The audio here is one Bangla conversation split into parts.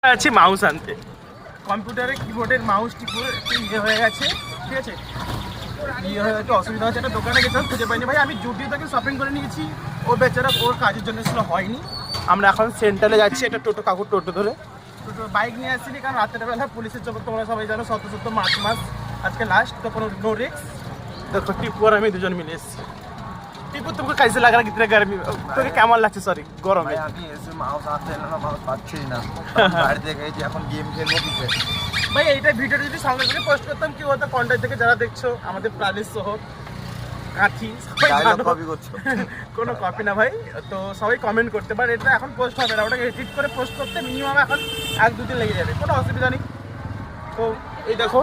আছি মাউস আনতে, কম্পিউটারে কিবোর্ডের মাউসটি পুরো ইয়ে হয়ে গেছে, ঠিক আছে, ইয়ে হয়ে একটু অসুবিধা হচ্ছে। একটা দোকানে গেছিলাম, খুঁজে পাইনি। ভাই আমি জুডিও থেকে শপিং করে নিয়েছি, ও বেচারা ওর কাজের জন্য ছিল হয়নি। আমরা এখন সেন্টারে যাচ্ছি, একটা টোটো কাকুর টোটো ধরে। টোটো বাইক নিয়ে আসছিনি কারণ রাতের বেলা পুলিশের চোখ তোমরা সবাই জানো, 17 মার্চ মাস আজকে লাস্ট, তো কোনো নো রিস্ক। দেখো টিপু আর আমি দুজন মিলে এসেছি। টিপু তোমাকে কাইসে লাগা কিতনা গরমি, তোকে কেমন লাগছে? সরি গরমে আমি এসে মাউস হাতে এলাম না, মাউস পাচ্ছি না, বাইরে থেকে এই যে এখন গেম খেলবো কিসে। ভাই এইটা ভিডিওটা যদি সঙ্গে সঙ্গে পোস্ট করতাম কি হতো, কন্টাক্ট থেকে যারা দেখছো আমাদের প্রাণেশ সহ কাঠি কপি করছো, কোনো কপি না ভাই, তো সবাই কমেন্ট করতে পারে। এটা এখন পোস্ট হবে না, ওটাকে এডিট করে পোস্ট করতে মিনিমাম এখন 1-2 দিন লেগে যাবে, কোনো অসুবিধা নেই। তো এই দেখো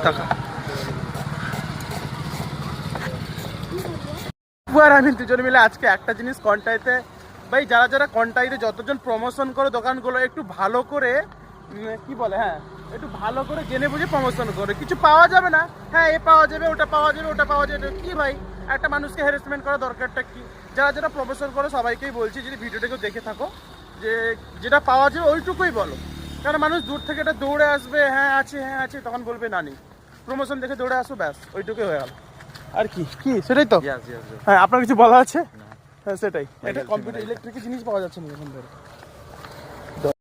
টাকা আর আমি দুজন মিলে আজকে একটা জিনিস কন্টাইতে, ভাই যারা যারা কন্টাইতে যতজন প্রমোশন করো দোকানগুলো, একটু ভালো করে কি বলে, হ্যাঁ একটু ভালো করে জেনে বুঝে প্রমোশন করে। কিছু পাওয়া যাবে না, হ্যাঁ এ পাওয়া যাবে, ওটা পাওয়া যাবে, ওটা পাওয়া যাবে, কি ভাই একটা মানুষকে হ্যারাসমেন্ট করা দরকারটা কি? যারা যারা প্রমোশন করো সবাইকেই বলছি, যদি ভিডিওটাকেও দেখে থাকো, যে যেটা পাওয়া যাবে ওইটুকুই বলো। কারণ মানুষ দূর থেকে এটা দৌড়ে আসবে, হ্যাঁ আছে, তখন বলবে না নেই। প্রমোশন দেখে দৌড়ে আসো, ব্যাস ওইটুকুই হয়ে গেল। আর কি কি সেটাই তো। হ্যাঁ আপনার কিছু বলা আছে? হ্যাঁ সেটাই, এটা কম্পিউটার ইলেকট্রিকের জিনিস পাওয়া যাচ্ছে না এখন ধরে।